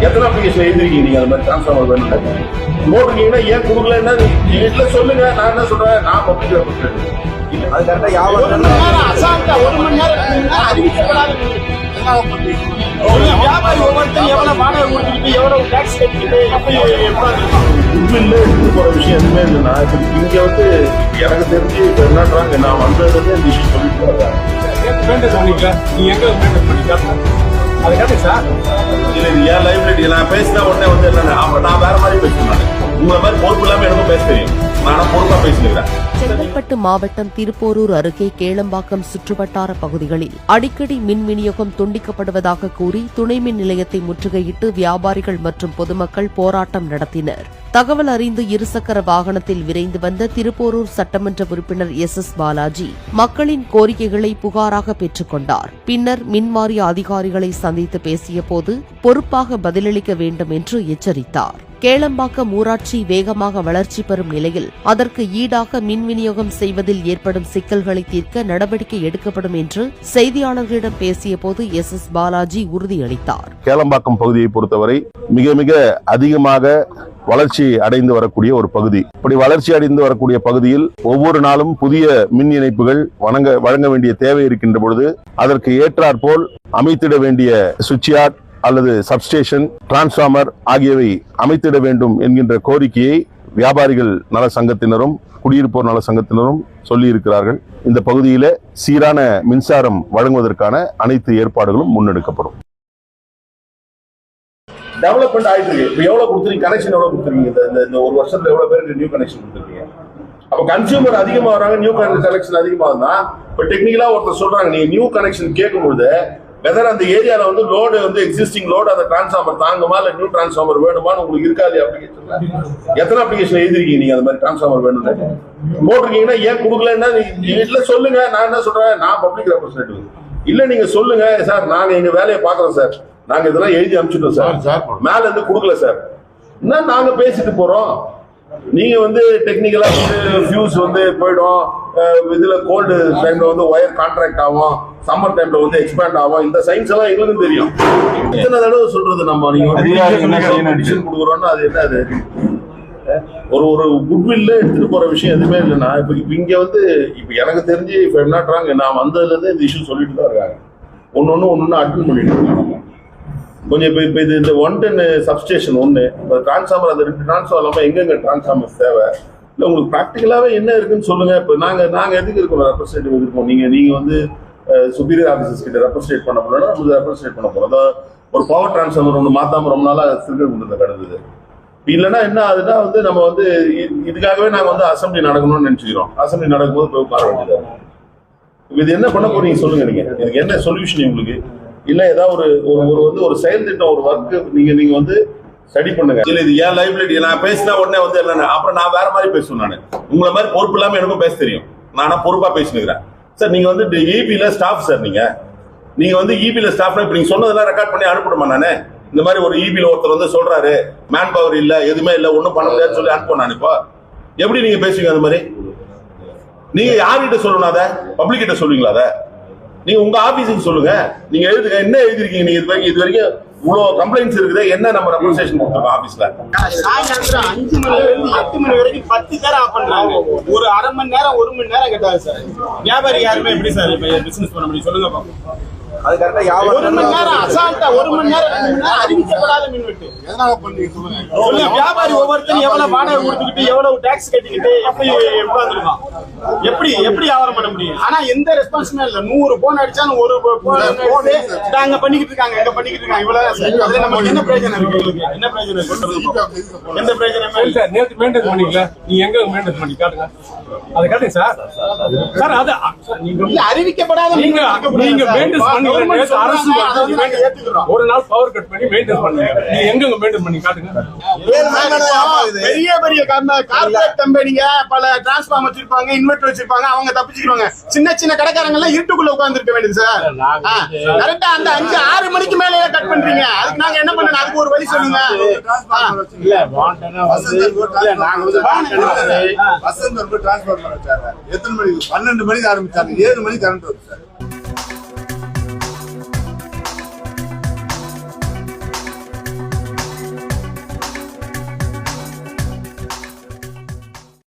எத்தனை அப்ளிகேஷன் எழுதிருக்கீங்க நீங்க? அது மாதிரி டிரான்ஸ்ஃபார்மர் வேணும் போட்டிருக்கீங்கன்னா ஏன் கொடுக்கலன்னா வீட்டுல சொல்லுங்க. நான் என்ன சொல்றேன், நான் பப்ளிக் ரெப்ரசன்டேட்டிவ். அது கரெக்டா யாவது ஒரு மணி நேரம் அறிவிக்கப்படாத வியாபாரி ஒவ்வொருத்தரும் எவ்வளவு வாடகை கொடுத்துக்கிட்டு எவ்வளவு டாக்ஸ் கட்டிக்கிட்டு போற விஷயம் எதுவுமே இல்லைன்னா இங்க வந்து எனக்கு தெரிஞ்சு என்னன்றாங்க. நான் வந்ததுல இந்த விஷயம் சொல்லிட்டு வரேன். நீங்க எங்க பண்ணிக்கலாம் அது கேட்டு சார் ஏன் லைப்ரரி நான் பேசினா உடனே வந்து என்ன நான் வேற மாதிரி பேசுறேன். உங்களை மாதிரி பொறுப்பு இல்லாம எனக்கும் பேச தெரியும். நான் பொறுப்பா பேசிக்கிறேன். செங்கல்பட்டு மாவட்டம் திருப்போரூர் அருகே கேளம்பாக்கம் சுற்றுவட்டார பகுதிகளில் அடிக்கடி மின் விநியோகம் துண்டிக்கப்படுவதாக கூறி துணை மின் நிலையத்தை முற்றுகையிட்டு வியாபாரிகள் மற்றும் பொதுமக்கள் போராட்டம் நடத்தினர். தகவல் அறிந்து இருசக்கர வாகனத்தில் விரைந்து வந்த திருப்போரூர் சட்டமன்ற உறுப்பினர் எஸ் பாலாஜி மக்களின் கோரிக்கைகளை புகாராக பெற்றுக் கொண்டார். பின்னர் மின்வாரிய அதிகாரிகளை சந்தித்து பேசியபோது பொறுப்பாக பதிலளிக்க வேண்டும் என்று எச்சரித்தார். கேளம்பாக்கம் ஊராட்சி வேகமாக வளர்ச்சி பெறும் நிலையில் அதற்கு ஈடாக மின் விநியோகம் செய்வதில் ஏற்படும் சிக்கல்களை தீர்க்க நடவடிக்கை எடுக்கப்படும் என்று செய்தியாளர்களிடம் பேசியபோது எஸ் பாலாஜி உறுதியளித்தார். கேளம்பாக்கம் பகுதியை பொறுத்தவரை மிக மிக அதிகமாக வளர்ச்சி அடைந்து வரக்கூடிய ஒரு பகுதி. இப்படி வளர்ச்சி அடைந்து வரக்கூடிய பகுதியில் ஒவ்வொரு நாளும் புதிய மின் இணைப்புகள் வழங்க வேண்டிய தேவை இருக்கின்ற பொழுது அதற்கு ஏற்றாற்போல் அமைத்திட வேண்டிய சுவிட்ச் யார்ட் அல்லது சப்ஸ்டேஷன், டிரான்ஸ்பார்மர் ஆகியவை அமைத்திட வேண்டும் என்கின்ற கோரிக்கையை வியாபாரிகள் நல சங்கத்தினரும் குடியிருப்போர் நல சங்கத்தினரும் சொல்லி இருக்கிறார்கள். இந்த பகுதியில சீரான மின்சாரம் வழங்குவதற்கான அனைத்து ஏற்பாடுகளும் முன்னெடுக்கப்படும். டெவலப்மெண்ட் ஆயிட்டு இருக்கு. இப்ப எவ்வளவு கொடுத்துருக்கீங்க? கனெக்ஷன் எவ்வளவு கொடுத்துருக்கீங்க? இந்த ஒரு வருஷத்துல எவ்வளவு பேருக்கு நியூ கனெக்ஷன் கொடுத்துருக்கீங்க? அப்ப கன்சியூமர் அதிகமா வராங்க, நியூ கனெக்ஷன் அதிகமா இருந்தா இப்ப டெக்னிக்கலா ஒருத்தர் சொல்றாங்க நீங்க நியூ கனெக்ஷன் கேட்கும்போது வெதர் அந்த ஏரியால வந்து லோடு வந்து எக்ஸிஸ்டிங் லோடு அந்த டிரான்ஸ்ஃபார்மர் தாங்குமா இல்ல நியூ டிரான்ஸ்ஃபார்மர் வேணுமான்னு உங்களுக்கு இருக்காது. அப்ளிகேஷன்ல எத்தனை அப்ளிகேஷன் எழுதிருக்கீங்க நீங்க? அந்த மாதிரி டிரான்ஸ்ஃபார்மர் வேணும்னு போட்டிருக்கீங்கன்னா ஏன் கொடுக்கலன்னா வீட்டுல சொல்லுங்க. நான் என்ன சொல்றேன், நான் பப்ளிக் ரெப்ரசன்டேட்டிவ். இல்ல நீங்க சொல்லுங்க சார், நாங்க எங்க வேலையை பாக்குறோம் சார், நாங்க இதெல்லாம் எழுதி அனுப்பிச்சிட்டோம் சார், மேல இருந்து கொடுக்கல சார், என்ன நாங்க பேசிட்டு போறோம். நீங்க வந்து டெக்னிக்கலா வந்து ஃபியூஸ் வந்து போயிடும், இதுல கோல்டு டைம்ல வந்து ஒயர் கான்ட்ராக்ட் ஆகும், சம்மர் டைம்ல வந்து எக்ஸ்பேண்ட் ஆகும். இந்த சயின்ஸ் எல்லாம் எங்களுக்கும் தெரியும். எத்தனை தடவை சொல்றது நம்ம நீங்க கொடுக்குறோம்னா அது என்ன? அது ஒரு குட்வில் எடுத்துட்டு போற விஷயம் எதுவுமே இல்லைன்னா இப்ப இங்க வந்து இப்ப எனக்கு தெரிஞ்சு இப்ப என்ன நான் வந்ததுல இருந்து இந்த இஷ்யூ சொல்லிட்டு தான் இருக்காங்க. ஒன்னு அட்டன் பண்ணிட்டு இருக்காங்க. கொஞ்சம் இப்ப இது இந்த 110 சப்ஸ்டேஷன் ஒண்ணு டிரான்ஸ்ஃபார்மர், அந்த 2 டிரான்ஸ்ஃபார்மர் இல்லாம எங்கெங்க டிரான்ஸ்ஃபார்மர்ஸ் தேவை இல்ல உங்களுக்கு ப்ராக்டிகலாவே என்ன இருக்குன்னு சொல்லுங்க. இப்ப நாங்க எதுக்கு இருக்கோம், ரெப்ரசன்டேட்டிவ் இருக்கோம். நீங்க வந்து சுப்பீரியர் ஆபீசர்ஸ் கிட்ட ரெப்ரசன்டேட் பண்ண போறோம்னா நம்ம ரெப்ரசன்டேட் பண்ண போறோம். அதாவது ஒரு பவர் டிரான்ஸ்ஃபார்மர் ஒன்று மாத்தாம ரொம்ப நாளா சிறுகள் கொண்டு கிடந்தது. இல்லைன்னா என்ன ஆகுதுன்னா வந்து நம்ம வந்து இதுக்காகவே நாங்க வந்து அசம்பிளி நடக்கணும்னு நினைச்சுக்கிறோம். அசம்பிளி நடக்கும்போது போய் உட்கார வேண்டியது. இது என்ன பண்ண போறீங்க சொல்லுங்க. நீங்க இதுக்கு என்ன சொல்யூஷன் உங்களுக்கு? இல்ல ஏதாவது ஒரு செயல் திட்டம், ஒரு ஒர்க் நீங்க வந்து ஸ்டடி பண்ணுங்க. இல்ல இது ஏன் லைப்ரரி நான் பேசினா உடனே வந்து இல்லைன்னா அப்புறம் நான் வேற மாதிரி பேசுவேன். நான் உங்களை மாதிரி பொறுப்பு இல்லாம எனக்கும் பேச தெரியும். நானா பொறுப்பா பேசினுக்கிறேன் சார். நீங்க வந்து இபில ஸ்டாஃப் சார், நீங்க வந்து இபில ஸ்டாஃப் இப்ப நீங்க சொன்னதெல்லாம் ரெக்கார்ட் பண்ணி அனுப்பணுமா? நானு இந்த மாதிரி ஒரு இபில ஒருத்தர் வந்து சொல்றாரு மேன் பவர் இல்ல, எதுவுமே இல்ல, ஒன்னும் பண்ண முடியாதுன்னு சொல்லி அனுப்பணும். நான் இப்போ எப்படி நீங்க பேசுவீங்க? அந்த மாதிரி நீங்க யார்கிட்ட சொல்லணும்? அதை பப்ளிக் கிட்ட சொல்லுவீங்களா? அதை நீங்க உங்க ஆபீஸுக்கு சொல்லுங்க. நீங்க எழுதுங்க, என்ன எழுதிருக்கீங்க நீங்க இது வரைக்கும் இவ்வளவு கம்ப்ளைண்ட்ஸ் இருக்குது, என்ன நம்ம ரெப்ரசன்டேஷன் கொடுத்துருக்கோம் ஆபீஸ்ல? சாயங்காலம் 5 மணில இருந்து 8 மணி வரைக்கும் 10 பேர் ஆஃப் பண்றாங்க. ஒரு அரை மணி நேரம் 1 மணி நேரம் கேட்டாங்க சார். வியாபாரி யாருமே எப்படி சார் பிசினஸ் பண்ண முடியும் சொல்லுங்க பாப்போம். அது கரெக்டா 1 மணி நேரம் அசால்ட்டா 1 மணி நேரம் 2 மணி நேரம் அறிவிக்கப்படாத மின்வெட்டு. எதனால பண்ணீங்க சொல்லுங்க. சொல்லுங்க, வியாபாரி ஒவ்வொருத்தரும் எவ்வளவு வாடகை கொடுத்துக்கிட்டு எவ்வளவு டாக்ஸ் கட்டிக்கிட்டு எப்படி உட்கார்ந்துருக்கான், எப்படி வியாபாரம் பண்ண முடியும்? ஆனா எந்த ரெஸ்பான்ஸுமே இல்ல. 100 போன் அடிச்சாலும் ஒரு போன் அங்க பண்ணிக்கிட்டு இருக்காங்க, எங்க பண்ணிக்கிட்டு இருக்காங்க, இவ்வளவு சார். அதுல நமக்கு என்ன பிரயோஜனம் இருக்கு? எங்களுக்கு என்ன பிரயோஜனம் இருக்கு? எந்த பிரயோஜனமே இல்ல. நேற்று மெயின்டைன் பண்ணிக்கல, நீ எங்க மெயின்டைன் பண்ணி காட்டுங்க, அதை காட்டுங்க சார். சார் அது இல்ல, அறிவிக்கப்படாத நீங்க மெயின்டைன் பண்ணீங்க. நேற்று அரசு ஒரு நாள் பவர் கட் பண்ணி மெயின்டைன் பண்ணீங்க, நீ எங்க மெயின்டைன் பண்ணி காட்டுங்க. பெரிய பெரிய கார்பரேட் கம்பெனிங்க பல டிரான்ஸ்பார்மர் வச்சிருப்பாங்க, இன்வெர்டர் வச்சிருப்பாங்க, அவங்க தப்பிச்சுக்குவாங்க. சின்ன சின்ன கடைக்காரங்க எல்லாம் இருட்டுக்குள்ள உட்கார்ந்து இருக்க வேண்டியது சார். கரெக்டா அந்த 5-6 மணிக்கு மேலே கட் பண்றீங்க. அதுக்கு நாங்க என்ன பண்ணணும்? அதுக்கு ஒரு வழி சொல்லுங்க. எத்தனை மணிக்கு? 12 மணிக்கு ஆரம்பிச்சாங்க, 7 மணிக்கு கரண்ட் வருது சார்.